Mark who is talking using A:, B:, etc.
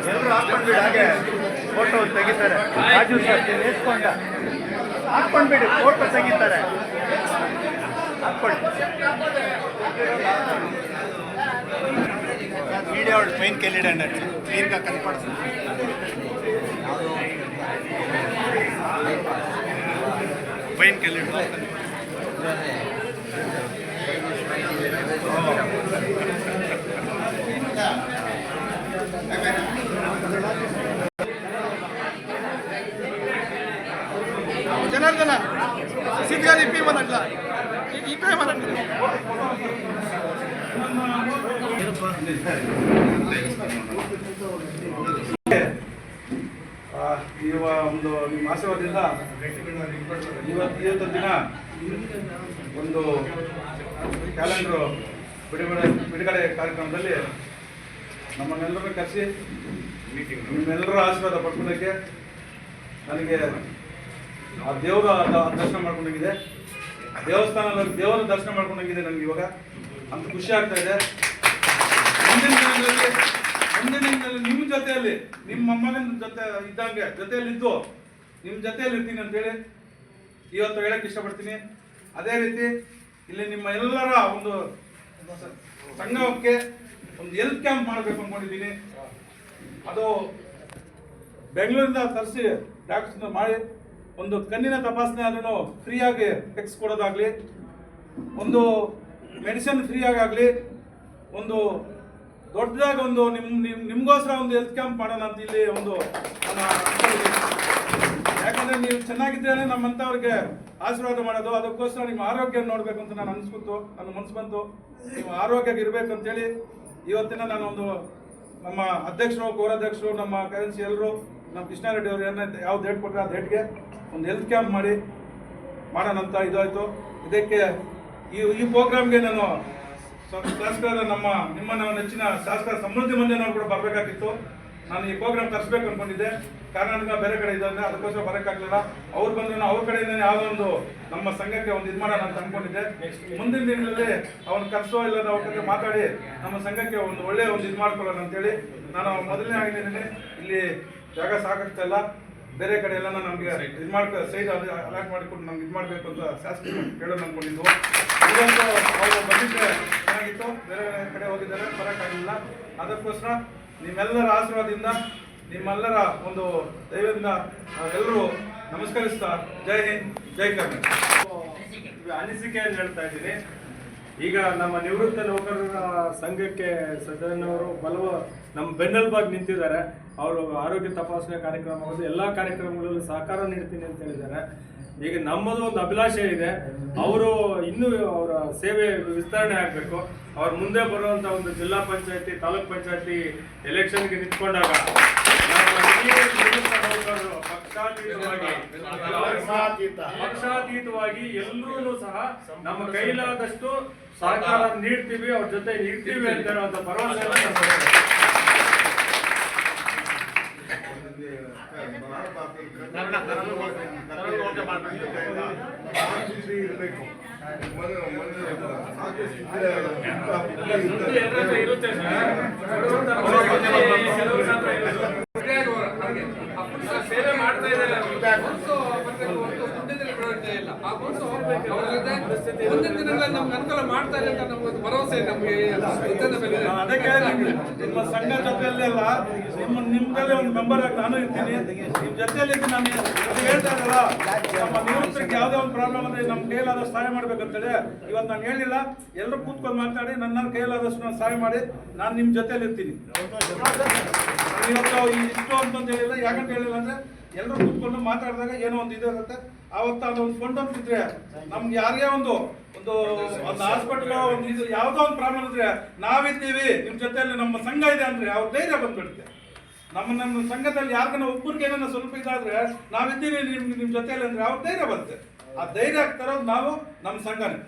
A: ಎಲ್ಲರೂ ಹಾಕೊಂಡ್ಬಿಡಿ, ಹಾಗೆ ಫೋಟೋ ತೆಗಿತಾರೆ. ರಾಜು ಸರ್ ನೇಸ್ಕೊಂಡ ಹಾಕೊಂಡ್ಬಿಡಿ, ಫೋಟೋ ತೆಗಿತಾರೆ. ಹಾಕ್ಕೊಳ್ಳಿ. వీడియో పైనకి వెళ్ళాడు అన్నట్టు క్లియర్గా కనపడుతుంది. పైనకి వెళ్ళాడు. జనార్దన సీట్ గారు ఇప్పేమన్నట్లా ఇప్పేమన్నట్లు ಒಂದು ನಿಮ್ಮ ಆಶೀರ್ವಾದದಿಂದ ಇವತ್ತು ದಿನ ಒಂದು ಕ್ಯಾಲೆಂಡ್ರು ಬಿಡುಗಡೆ ಕಾರ್ಯಕ್ರಮದಲ್ಲಿ ನಮ್ಮನ್ನೆಲ್ಲರನ್ನು ಕರೆಸಿ ನಿಮ್ಮೆಲ್ಲರ ಆಶೀರ್ವಾದ ಪಡ್ಕೊಳ್ಳೋಕ್ಕೆ ನನಗೆ ಆ ದೇವರ ದರ್ಶನ ಮಾಡ್ಕೊಂಡೋಗಿದೆ. ದೇವಸ್ಥಾನದಲ್ಲಿ ದೇವರ ದರ್ಶನ ಮಾಡ್ಕೊಂಡೋಗಿದೆ ನನಗೆ ಇವಾಗ ಅಂತ ಖುಷಿ ಆಗ್ತಾ ಇದೆ. ಮುಂದಿನ ದಿನಗಳಲ್ಲಿ ನಿಮ್ಮ ಜೊತೆಯಲ್ಲಿ ನಿಮ್ಮ ಮೊಮ್ಮಗನ ಜೊತೆ ಇದ್ದಂಗೆ ಜೊತೆಯಲ್ಲಿದ್ದು ನಿಮ್ಮ ಜೊತೆಯಲ್ಲಿ ಇರ್ತೀನಿ ಅಂತೇಳಿ ಇವತ್ತು ಹೇಳಕ್ಕೆ ಇಷ್ಟಪಡ್ತೀನಿ. ಅದೇ ರೀತಿ ಇಲ್ಲಿ ನಿಮ್ಮ ಎಲ್ಲರ ಒಂದು ಸಂಘಕ್ಕೆ ಒಂದು ಹೆಲ್ತ್ ಕ್ಯಾಂಪ್ ಮಾಡಬೇಕು ಅಂದ್ಕೊಂಡಿದ್ದೀನಿ. ಅದು ಬೆಂಗಳೂರಿಂದ ತರಿಸಿ ಡಾಕ್ಟರ್ಸ್ನ ಮಾಡಿ ಒಂದು ಕಣ್ಣಿನ ತಪಾಸಣೆ ಆದ್ರೂ ಫ್ರೀಯಾಗಿ ತೆಗೆಸ್ಕೊಡೋದಾಗಲಿ, ಒಂದು ಮೆಡಿಸಿನ್ ಫ್ರೀಯಾಗಿ ಆಗಲಿ, ಒಂದು ದೊಡ್ಡದಾಗಿ ಒಂದು ನಿಮಗೋಸ್ಕರ ಒಂದು ಹೆಲ್ತ್ ಕ್ಯಾಂಪ್ ಮಾಡೋಣ ಅಂತ ಇಲ್ಲಿ ಒಂದು ಯಾಕಂದರೆ ನೀವು ಚೆನ್ನಾಗಿದ್ದರೆ ನಮ್ಮಂಥವ್ರಿಗೆ ಆಶೀರ್ವಾದ ಮಾಡೋದು. ಅದಕ್ಕೋಸ್ಕರ ನಿಮ್ಮ ಆರೋಗ್ಯ ನೋಡಬೇಕು ಅಂತ ನಾನು ಅನಿಸ್ಬಿಟ್ಟು ನನ್ನ ಮನಸ್ಸು ಬಂತು. ನೀವು ಆರೋಗ್ಯಕ್ಕೆ ಇರಬೇಕು ಅಂತೇಳಿ ಇವತ್ತಿನ ನಾನು ಒಂದು ನಮ್ಮ ಅಧ್ಯಕ್ಷರು, ಗೌರಾಧ್ಯಕ್ಷರು, ನಮ್ಮ ಕರೆನ್ಸಿ ಎಲ್ಲರೂ, ನಮ್ಮ ಕೃಷ್ಣಾರೆಡ್ಡಿ ಅವರು ಯಾವ ಡೇಟ್ ಕೊಟ್ಟರೆ ಆ ಡೇಟ್ಗೆ ಒಂದು ಹೆಲ್ತ್ ಕ್ಯಾಂಪ್ ಮಾಡೋಣ ಅಂತ ಇದಾಯಿತು. ಇದಕ್ಕೆ ಈ ಪ್ರೋಗ್ರಾಮ್ಗೆ ನಾನು ಶಾಸಕರ ನಿಮ್ಮ ನೆಚ್ಚಿನ ಶಾಸಕರ ಸಮೃದ್ಧಿ ಮಂದಿರವರು ಕೂಡ ಬರಬೇಕಾಗಿತ್ತು. ನಾನು ಈ ಪ್ರೋಗ್ರಾಮ್ ತರಿಸ್ಬೇಕು ಅಂದ್ಕೊಂಡಿದ್ದೆ. ಕರ್ನಾಟಕ ಬೇರೆ ಕಡೆ ಇದ್ದರೆ ಅದಕ್ಕೋಸ್ಕರ ಬರೋಕ್ಕಾಗಲಿಲ್ಲ. ಅವ್ರು ಬಂದ್ರು ಅವ್ರ ಕಡೆಯಿಂದ ಯಾವುದೋ ಒಂದು ನಮ್ಮ ಸಂಘಕ್ಕೆ ಒಂದು ಇದು ಮಾಡೋಣ ಅಂತ ಅಂದ್ಕೊಂಡಿದ್ದೆ. ಮುಂದಿನ ದಿನಗಳಲ್ಲಿ ಅವ್ನು ಕರೆಸೋ ಇಲ್ಲ ಅವ್ರ ಜೊತೆ ಮಾತಾಡಿ ನಮ್ಮ ಸಂಘಕ್ಕೆ ಒಂದು ಒಳ್ಳೆಯ ಒಂದು ಇದು ಮಾಡ್ಕೊಳ್ಳೋಣ ಅಂತೇಳಿ ನಾನು ಮೊದಲನೇ ಆಗಿದ್ದೀನಿ. ಇಲ್ಲಿ ಜಾಗ ಸಾಕಾಗ್ತಾ ಇಲ್ಲ, ಬೇರೆ ಕಡೆ ಎಲ್ಲ ನಮಗೆ ಇದು ಸೈಡ್ ಅಲಾಟ್ ಮಾಡಿಕೊಂಡು ನಮ್ಗೆ ಇದು ಮಾಡಬೇಕು ಅಂತ ಶಾಸಕರು ಕೇಳೋಣ ಅಂದ್ಕೊಂಡಿದ್ದು. ಇವತ್ತು ಅವರು ಬಂದಿದ್ದೆ ಚೆನ್ನಾಗಿತ್ತು, ಬೇರೆ ಕಡೆ ಹೋಗಿದ್ದಾರೆ, ಬರೋಕ್ಕಾಗಲಿಲ್ಲ. ಅದಕ್ಕೋಸ್ಕರ ನಿಮ್ಮೆಲ್ಲರ ಆಶೀರ್ವಾದದಿಂದ, ನಿಮ್ಮೆಲ್ಲರ ಒಂದು ದೈವದಿಂದ ಎಲ್ಲರೂ ನಮಸ್ಕರಿಸ್ತಾ ಜೈ ಹಿಂದ್, ಜೈ ಕರ್ನಾಟಕ.
B: ಅನಿಸಿಕೆಯನ್ನು ಹೇಳ್ತಾ ಇದ್ದೀನಿ. ಈಗ ನಮ್ಮ ನಿವೃತ್ತ ನೌಕರರ ಸಂಘಕ್ಕೆ ಸದನವರು ನಮ್ಮ ಬೆನ್ನೆಲುಬಾಗಿ ನಿಂತಿದ್ದಾರೆ. ಅವರು ಆರೋಗ್ಯ ತಪಾಸಣೆ ಕಾರ್ಯಕ್ರಮ ಎಲ್ಲ ಕಾರ್ಯಕ್ರಮಗಳಲ್ಲೂ ಸಹಕಾರ ನೀಡ್ತೀನಿ ಅಂತ ಹೇಳಿದ್ದಾರೆ. ಈಗ ನಮ್ಮದು ಒಂದು ಅಭಿಲಾಷೆ ಇದೆ, ಅವರು ಇನ್ನೂ ಅವರ ಸೇವೆ ವಿಸ್ತರಣೆ ಆಗಬೇಕು. ಅವ್ರ ಮುಂದೆ ಬರುವಂಥ ಒಂದು ಜಿಲ್ಲಾ ಪಂಚಾಯತಿ, ತಾಲೂಕ್ ಪಂಚಾಯತಿ ಎಲೆಕ್ಷನ್ಗೆ ನಿಂತ್ಕೊಂಡಾಗ ಪಕ್ಷಾತೀತವಾಗಿ ಎಲ್ಲರೂ ಸಹ ನಮ್ಮ ಕೈಲಾದಷ್ಟು ಸಹಕಾರ ನೀಡ್ತೀವಿ, ಅವ್ರ ಜೊತೆ ಇರ್ತೀವಿ ಅಂತ ಹೇಳುವಂತ ಭರವಸೆ ಇರುತ್ತೆ.
C: ಹಾಗೆ ಆ ಫುಡ್ಸ್ ಸೇವೆ ಮಾಡ್ತಾ ಇದ್ದಾರೆ ಫುಡ್ಸು ಮತ್ತೆ ಒಂದು ದುಡ್ಡಿನಲ್ಲಿ ಪ್ರಯೋಜನ ಇಲ್ಲ. ಆ ಫುಡ್ಸು ಅವ್ರ ಜೊತೆ ಮುಂದಿನ ದಿನಗಳಲ್ಲಿ ನಮ್ಗೆ ಅನುಕೂಲ ಮಾಡ್ತಾರೆ ಅಂತ ನಮ್ಗೊಂದು ಭರವಸೆ ಇದೆ. ನಮಗೆ
A: ಅದಕ್ಕೆ ನಿಮ್ಮ ಸಂಘ ಜೊತೆಯಲ್ಲಿ ಅಲ್ಲ, ನಿಮ್ದಲ್ಲಿ ಒಂದು ಮೆಂಬರ್ ಆಗಿ ನಾನು ಇರ್ತೀನಿ, ನಿಮ್ ಜೊತೆಯಲ್ಲಿ ನಾನು ಅದು ಹೇಳ್ತಾ ಇರಲ್ಲ, ನಮ್ಮ ನಿವೃತ್ತರಿಗೆ ಯಾವುದೇ ಒಂದು ಪ್ರಾಬ್ಲಮ್ ಅಂದ್ರೆ ನಮ್ಮ ಕೈಲಾದ ಸಹಾಯ ಮಾಡ್ಬೇಕಂತೇಳಿ ಇವತ್ತು ನಾನು ಹೇಳಿಲ್ಲ. ಎಲ್ಲರೂ ಕೂತ್ಕೊಂಡು ಮಾತಾಡಿ ನನ್ನ ಕೈಲಾದಷ್ಟು ನಾನು ಸಹಾಯ ಮಾಡಿ ನಾನು ನಿಮ್ಮ ಜೊತೆಯಲ್ಲಿ ಇರ್ತೀನಿ. ಇವತ್ತು ಇಷ್ಟು ಅಂತಂತ ಹೇಳಿಲ್ಲ, ಯಾಕಂತ ಹೇಳಿಲ್ಲ ಅಂದ್ರೆ ಎಲ್ಲರೂ ಕೂತ್ಕೊಂಡು ಮಾತಾಡಿದಾಗ ಏನೋ ಒಂದು ಇದು ಇರುತ್ತೆ. ಆವತ್ತು ಅದೊಂದು ಫಂಡ್ ಅಂತಿದ್ರೆ ನಮ್ಗೆ ಯಾರಿಗೆ ಒಂದು ಒಂದು ಒಂದು ಹಾಸ್ಪಿಟಲ್ ಒಂದು ಇದು ಯಾವುದೋ ಒಂದು ಪ್ರಾಬ್ಲಮ್ ಇದ್ರೆ ನಾವಿದ್ದೀವಿ ನಿಮ್ಮ ಜೊತೆಯಲ್ಲಿ, ನಮ್ಮ ಸಂಘ ಇದೆ ಅಂದ್ರೆ ಅವ್ರ ಧೈರ್ಯ ಬಂದ್ಬಿಡುತ್ತೆ. ನಮ್ಮ ಸಂಘದಲ್ಲಿ ಯಾರಿಗಾನ ಒಬ್ಬರಿಗೆ ಏನೋ ಸ್ವಲ್ಪ ಇದಾದ್ರೆ ನಾವಿದ್ದೀವಿ ನಿಮ್ಮ ಜೊತೆಯಲ್ಲಿ ಅಂದ್ರೆ ಅವ್ರ ಧೈರ್ಯ ಬರುತ್ತೆ. ಆ ಧೈರ್ಯ ಆಗ್ತಾರೋದು ನಾವು ನಮ್ಮ ಸಂಘನೇ.